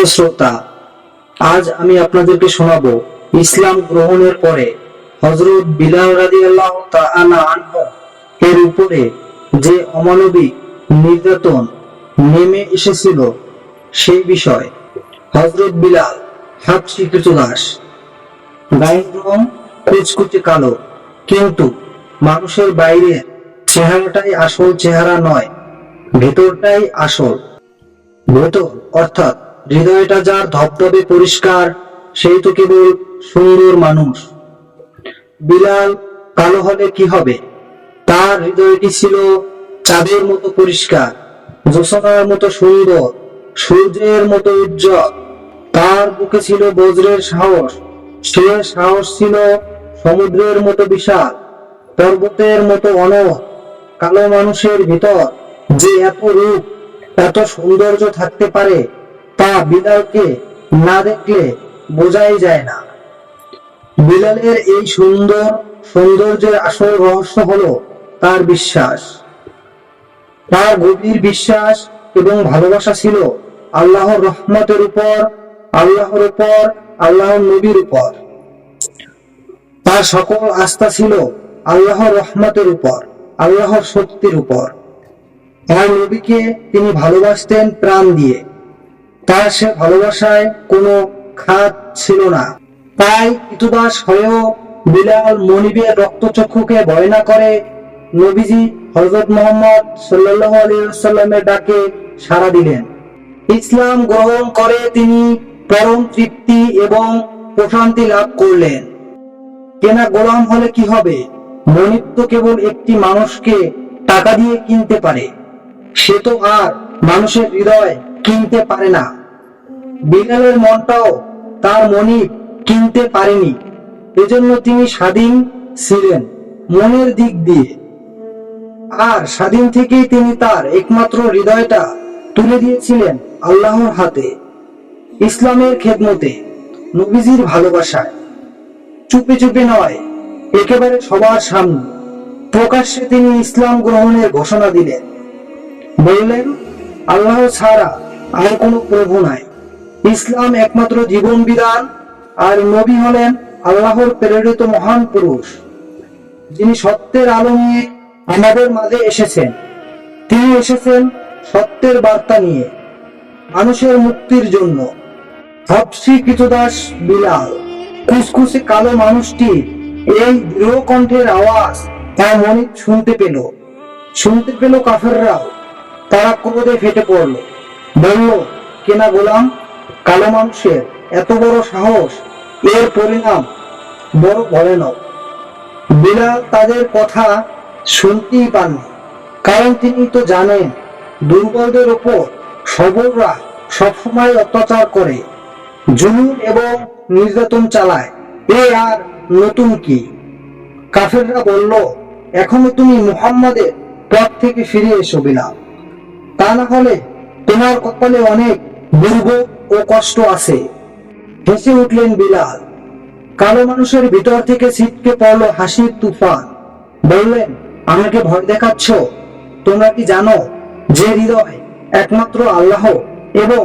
প্রিয় শ্রোতা, আজ আমি আপনাদেরকে শোনাবো ইসলাম গ্রহণের পরে হযরত বিলাল রাদিয়াল্লাহু তাআলা আনহু এর উপরে যে অমানবিক নির্যাতন নেমে এসেছিল সেই বিষয়। হযরত বিলাল হাবশী কৃতদাস, গায়ের রং কুচকুচে কালো, কিন্তু মানুষের বাইরের চেহারাটাই আসল চেহারা নয়, ভেতরটাই আসল। ভেতর অর্থাৎ হৃদয়টা যার ধবধবে পরিষ্কার, সেই তো কেবল সুন্দর মানুষ। বিলাল কালো হলে কি হবে? তার হৃদয়টি ছিল চাঁদের মতো পরিষ্কার, জ্যোৎস্নার মতো সুন্দর, সূর্যের মতো উজ্জ্বল। তার বুকে ছিল বজ্রের সাহস, সে সাহস ছিল সমুদ্রের মতো বিশাল, পর্বতের মতো অনড়। কালো মানুষের ভিতর যে এত রূপ, এত সৌন্দর্য থাকতে পারে, তা বিলালকে না দেখলে বোঝাই যায় না। বিলালের এই সৌন্দর্যের আসল রহস্য হলো তার বিশ্বাস। তার গভীর বিশ্বাস এবং ভালোবাসা ছিল আল্লাহর রহমতের উপর, আল্লাহর নবীর উপর। তার সকল আস্থা ছিল আল্লাহর রহমতের উপর, আল্লাহর শক্তির উপর। তার নবীকে তিনি ভালোবাসতেন প্রাণ দিয়ে। তার সে ভালোবাসায় কোনো খাত ছিল না। তাই কৃতদাস হয়েও বিলাল মনিবের রক্তচক্ষুকে ভয় না করে নবীজি হযরত মুহাম্মদ সাল্লাল্লাহু আলাইহি ওয়াসাল্লামের ডাকে সাড়া দিলেন। ইসলাম গ্রহণ করে তিনি পরম তৃপ্তি এবং প্রশান্তি লাভ করলেন। কেনা গোলাম হলে কি হবে? মনিব তো কেবল একটি মানুষকে টাকা দিয়ে কিনতে পারে, সে তো আর মানুষের হৃদয় কিনতে পারে না। বিলালের মনটাও তার মনিব কিনতে পারেনি, এজন্য তিনি স্বাধীন ছিলেন মনের দিক দিয়ে। আর স্বাধীন থেকেই তিনি তার একমাত্র হৃদয়টা তুলে দিয়েছিলেন আল্লাহর হাতে, ইসলামের খেদমতে, নবীজির ভালোবাসায়। চুপে চুপে নয়, একেবারে সবার সামনে প্রকাশ্যে তিনি ইসলাম গ্রহণের ঘোষণা দিলেন। বললেন, আল্লাহ ছাড়া আর কোনো প্রভু নাই, ইসলাম একমাত্র জীবন বিধান, আর নবী হলেন আল্লাহর প্রেরিত মহান পুরুষ, যিনি সত্যের আলো নিয়ে আমাদের মাঝে এসেছেন। তিনি এসেছেন সত্যের বার্তা নিয়ে, মানুষের মুক্তির জন্য। হাবশী কৃতদাস বিলাল, কুচকুচে কালো মানুষটি এই দৃঢ় কণ্ঠের আওয়াজ তার মনিব শুনতে পেল কাফেররাও। তারা ক্রোধে ফেটে পড়ল, বলল, কেনা গোলাম, কালো মানুষের এত বড় সাহস, এর পরিণাম বড় ভয়ানক। বিলাল তাদের কথা শুনতেই পাননি, কারণ তিনি তো জানেন দুর্বলদের উপর সবররা সবসময় অত্যাচার করে, জুলুম এবং নির্যাতন চালায়। এ আর নতুন কি? কাফেররা বলল, এখনো তুমি মুহাম্মাদের পথ থেকে ফিরে এসো বিলাল, তা না হলে তোমার কপালে অনেক দুর্ভোগ ও কষ্ট আছে। হেসে উঠলেন বিলাল। কালো মানুষের ভিতর থেকে ছিটকে পড়ল হাসির তুফান। বললেন, আমাকে ভয় দেখাচ্ছ? তোমরা কি জানো যে হৃদয় একমাত্র আল্লাহ এবং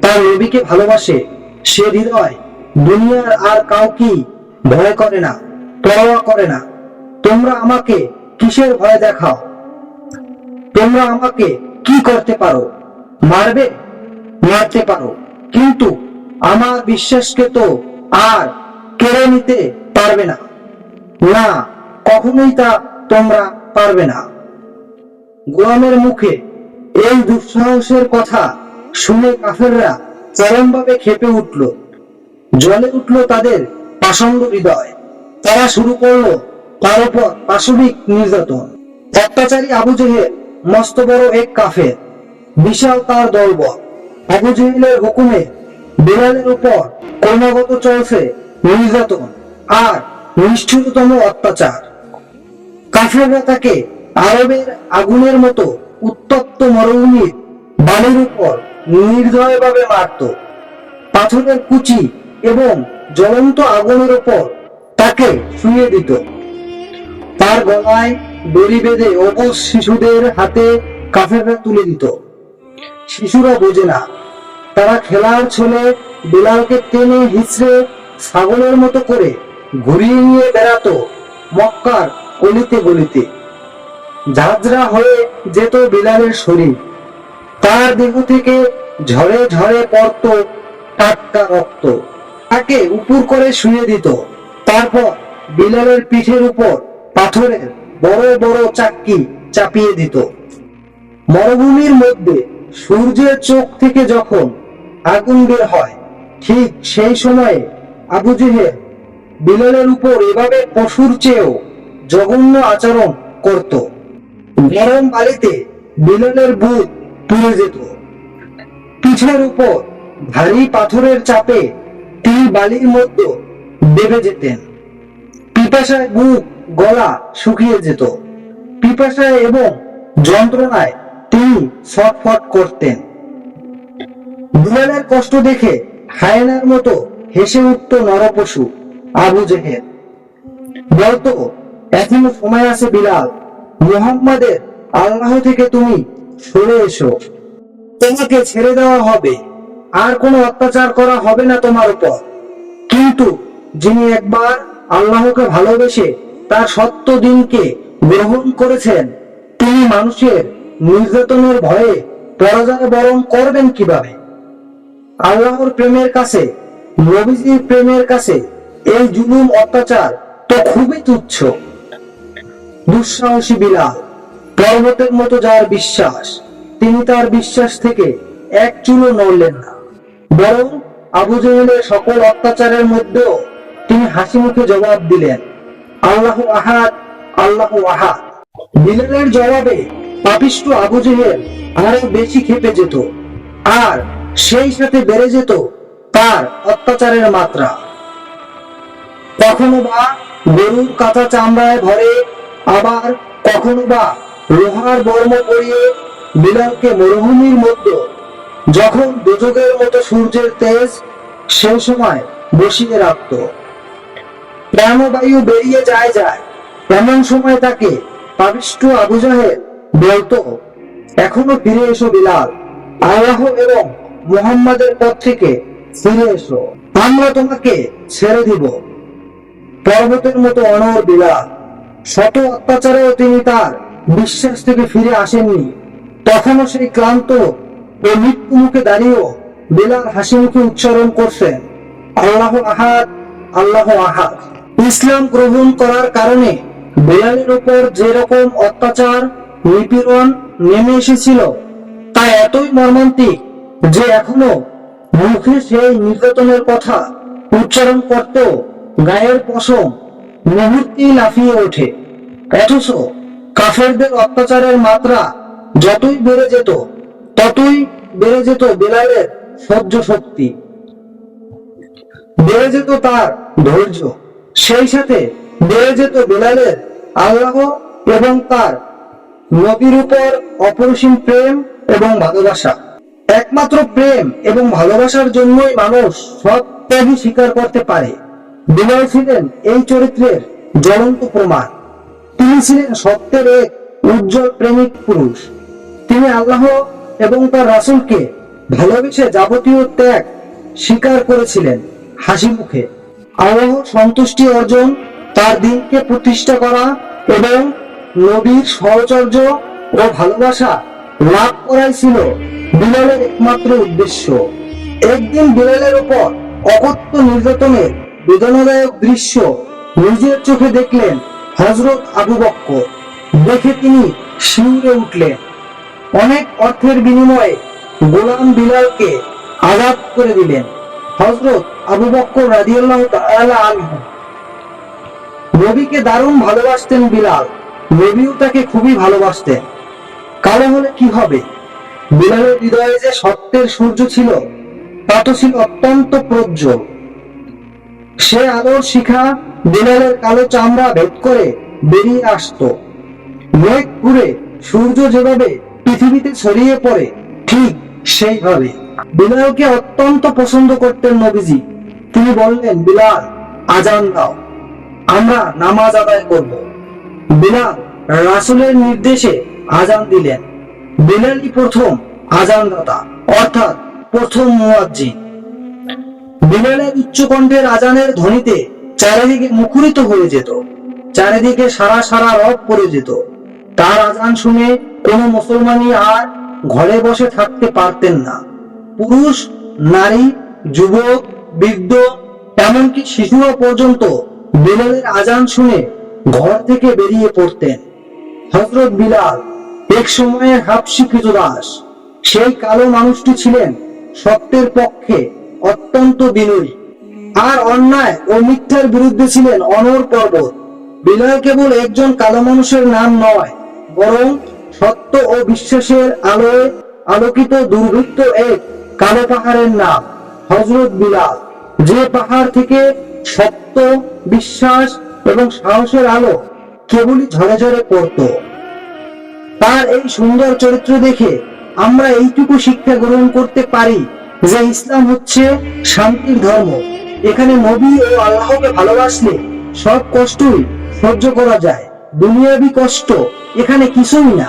তার নবীকে ভালোবাসে, সে হৃদয় দুনিয়ার আর কাউকে ভয় করে না, পরোয়া করে না। তোমরা আমাকে কিসের ভয় দেখাও? তোমরা আমাকে কি করতে পারো? মারতে পারো, কিন্তু আমার বিশ্বাসকে তো আর কেড়ে নিতে পারবে না। না, কখনোই তা তোমরা পারবে না। গোলামের মুখে এই দুঃসাহসের কথা শুনে কাফেররা চরমভাবে ক্ষেপে উঠল, জ্বলে উঠল তাদের পাষণ্ড হৃদয়। তারা শুরু করলো তার উপর পাশবিক নির্যাতন। অত্যাচারী আবু জেহেল মস্ত বড় এক কাফের, বিশাল তার দলবল। আবু জেহেলের হুকুমে বিলালের উপর ক্রমাগত চলছে নির্যাতন আর নিষ্ঠুরতম অত্যাচার। কাফেররা তাকে আরবের আগুনের মতো উত্তপ্ত মরুভূমির বালির উপর নির্দয়ভাবে মারত। পাথরের কুচি এবং জ্বলন্ত আগুনের উপর তাকে শুইয়ে দিত। তার গলায় দড়ি বেঁধে অবশ শিশুদের হাতে কাফেররা তুলে দিত। শিশুরা বোঝে না, তারা খেলার ছলে বিলালকে টেনে হিচড়ে ছাগলের মতো করে ঘুরিয়ে নিয়ে বেড়াতো মক্কার গলিতে গলিতে। ঝাঁঝরা হয়ে যেত বিলালের শরীর, তার দেহ থেকে ঝরে ঝরে পড়তো টাটকা রক্ত। তাকে উপর করে শুয়ে দিত, তারপর বিলালের পিঠের উপর পাথরের বড় বড় চাক্কি চাপিয়ে দিত। মরুভূমির মধ্যে সূর্যের চোখ থেকে যখন আগুন বের হয়, ঠিক সেই সময়ে আবু জেহেল বিলালের উপর এভাবে পশুর চেয়েও জঘন্য আচরণ করত। গরম বালিতে বিলালের বুক পুড়ে যেত, পিঠের উপর ভারী পাথরের চাপে তিনি বালির মধ্যে ডেবে যেতেন। পিপাসায় বুক গলা শুকিয়ে যেত, পিপাসায় এবং যন্ত্রণায় তিনি ছটফট করতেন। বিলালের কষ্ট দেখে হায়নার মতো হেসে উঠত নরপশু আবু জেহেল। বলতো, এখনো সময় আছে বিলাল, মুহাম্মাদের আল্লাহ থেকে তুমি সরে এসো, তোমাকে ছেড়ে দেওয়া হবে, আর কোনো অত্যাচার করা হবে না তোমার উপর। কিন্তু যিনি একবার আল্লাহকে ভালোবেসে তার সত্য দিনকে গ্রহণ করেছেন, তিনি মানুষের নির্যাতনের ভয়ে পরাজয় বরণ করবেন কিভাবে? আল্লাহর প্রেমের কাছে, নবীজির প্রেমের কাছে এই জুলুম অত্যাচার তো খুবই তুচ্ছ। দুঃসাহসী বিলাল, পর্বতের মতো যার বিশ্বাস, তিনি তার বিশ্বাস থেকে এক চুলও নড়লেন না, বরং আবু জেহেলের সকল অত্যাচারের মধ্যেও তিনি হাসি মুখে জবাব দিলেন, আল্লাহু আহাদ, আল্লাহু আহাদ। বিলালের জবাবে পাপিষ্ঠ আবু জেহেল আরো বেশি ক্ষেপে যেত, আর সেই সাথে বেড়ে যেত তার অত্যাচারের মাত্রা। কখনো বা গরুর কাঁচা চামড়ায় ভরে, আবার কখনো বা লোহার বর্ম পরিয়ে বিলালকে মরুভূমির মধ্যে যখন দুযোগের মতো সূর্যের তেজ, সেই সময় বসিয়ে রাখত। প্রাণবায়ু বেরিয়ে যায় এমন সময় তাকে পাপিষ্ঠ আবু জেহেল বলতো, এখনো ফিরে এসো বিলাল, আল্লাহ এবং মুহাম্মাদের পথ থেকে ফিরে এসো, আমরা তোমাকে ছেড়ে দিব। পর্বতের মতো অনড় বিলাল, শত অত্যাচারেও তিনি তার বিশ্বাস থেকে ফিরে আসেননি। তখনও সেই ক্লান্ত ও মৃত্যু মুখে দাঁড়িয়েও বিলাল হাসি মুখে উচ্চারণ করছেন, আল্লাহ আহাদ, আল্লাহ আহাদ। ইসলাম গ্রহণ করার কারণে বিলালের উপর যেরকম অত্যাচার নিপীড়ন নেমে এসেছিল, তা এতই মর্মান্তিক যে এখনো মুখে সেই নির্যাতনের কথা উচ্চারণ করতেও গায়ের পশম মুহূর্তেই লাফিয়ে ওঠে। অথচ কাফেরদের অত্যাচারের মাত্রা যতই বেড়ে যেত, ততই বেড়ে যেত বিলালের সহ্য শক্তি, বেড়ে যেত তার ধৈর্য, সেই সাথে বেড়ে যেত বিলালের আল্লাহ এবং তার নবীর উপর অপরিসীম প্রেম এবং ভালোবাসা। একমাত্র প্রেম এবং ভালোবাসার জন্যই মানুষ সব ত্যাগই স্বীকার করতে পারে। বিলাল ছিলেন এই চরিত্রের জ্বলন্ত প্রমাণ। তিনি ছিলেন সত্যের এক উজ্জ্বল প্রেমিক পুরুষ। তিনি আল্লাহ এবং তার রাসূলকে ভালোবেসে যাবতীয় ত্যাগ স্বীকার করেছিলেন হাসি মুখে। আল্লাহর সন্তুষ্টি অর্জন, তার দিনকে প্রতিষ্ঠা করা এবং নবীর সহচর্য ও ভালোবাসা লাভ করাই ছিল বিলালের একমাত্র উদ্দেশ্য। একদিন বিলালের উপর অকথ্য নির্যাতনের বেদনাদায়ক দৃশ্য নিজের চোখে দেখলেন হযরত আবু বকর। দেখে তিনি শিউরে উঠলেন। অনেক অর্থের বিনিময়ে গোলাম বিলালকে আজাদ করে দিলেন হযরত আবু বকর রাদিয়াল্লাহু তাআলা আনহু। নবীকে দারুণ ভালোবাসতেন বিলাল, নবীও তাকে খুবই ভালোবাসতেন। কালো হলে কি হবে? বিলালের হৃদয়ে যে সত্যের সূর্য ছিল, তা তো ছিল অত্যন্ত প্রজ্জ্বল। সে আলোর শিখা বিলালের কালো চামড়া ভেদ করে বেরিয়ে আসতো। মেঘ ঘুরে সূর্য যেভাবে পৃথিবীতে ছড়িয়ে পড়ে, ঠিক সেইভাবে বিলালকে অত্যন্ত পছন্দ করতেন নবীজি। তিনি বললেন, বিলাল, আজান দাও, আমরা নামাজ আদায় করব। বিলাল রাসূলের নির্দেশে আজান দিলেন। বিলালই প্রথম আজানদাতা, অর্থাৎ প্রথম মুয়াজ্জিন। বিলালের উচ্চকণ্ঠের আজানের ধ্বনিতে চারিদিকে মুখরিত হয়ে যেত, চারিদিকে সারা সারা রব পড়ে যেত। তার আজান শুনে কোনো মুসলমানই আর ঘরে বসে থাকতে পারতেন না। পুরুষ, নারী, যুবক, বৃদ্ধ, এমনকি শিশুরা পর্যন্ত বিলালের আজান শুনে ঘর থেকে বেরিয়ে পড়তেন। হযরত বিলাল এক সময়ের হাবশী কৃতদাস। সেই কালো মানুষটি ছিলেন সত্যের পক্ষে অত্যন্ত বিনয়ী, আর অন্যায় ও মিথ্যার বিরুদ্ধে ছিলেন অনড় পর্বত। বিলাল কেবল একজন কালো মানুষের নাম নয়, বরং সত্য ও বিশ্বাসের আলোয় আলোকিত দুর্বৃত্ত এক কালো পাহাড়ের নাম, হযরত বিলাল, যে পাহাড় থেকে সত্য, বিশ্বাস এবং সাহসের আলো কেবলই ঝরে ঝরে পড়ত। তার এই সুন্দর চরিত্র দেখে আমরা এইটুকু শিক্ষা গ্রহণ করতে পারি যে ইসলাম হচ্ছে শান্তির ধর্ম। এখানে নবী ও আল্লাহকে ভালোবাসলে সব কষ্টই সহ্য করা যায়। দুনিয়াবি কষ্ট এখানে কিছুই না।